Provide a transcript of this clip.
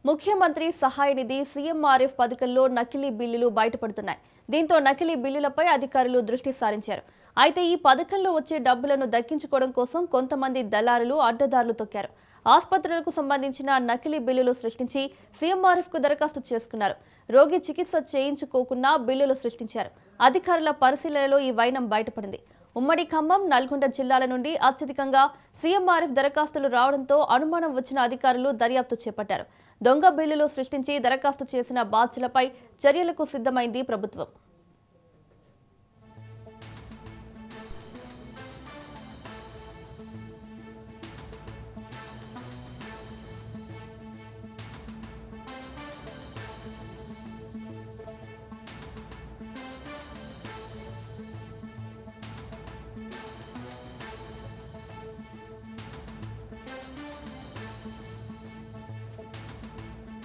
ముఖ్యమంత్రి సహాయ నిధి సీఎంఆర్ఎఫ్ పథకంలో నకిలీ బిల్లులు బయటపడుతున్నాయి. దీంతో నకిలీ బిల్లులపై అధికారులు దృష్టి సారించారు. అయితే ఈ పథకంలో వచ్చే డబ్బులను దక్కించుకోవడం కోసం కొంతమంది దళారులు అడ్డదారులు తొక్కారు. ఆసుపత్రులకు సంబంధించిన నకిలీ బిల్లులు సృష్టించి సీఎంఆర్ఎఫ్ కు దరఖాస్తు చేసుకున్నారు. రోగి చికిత్స చేయించుకోకుండా బిల్లులు సృష్టించారు. అధికారుల పరిశీలనలో ఈ వైనం బయటపడింది. ఉమ్మడి ఖమ్మం, నల్గొండ జిల్లాల నుండి అత్యధికంగా సీఎంఆర్ఎఫ్ దరఖాస్తులు రావడంతో అనుమానం వచ్చిన అధికారులు దర్యాప్తు చేపట్టారు. దొంగ బిల్లులు సృష్టించి దరఖాస్తు చేసిన బాధ్యులపై చర్యలకు సిద్ధమైంది ప్రభుత్వం.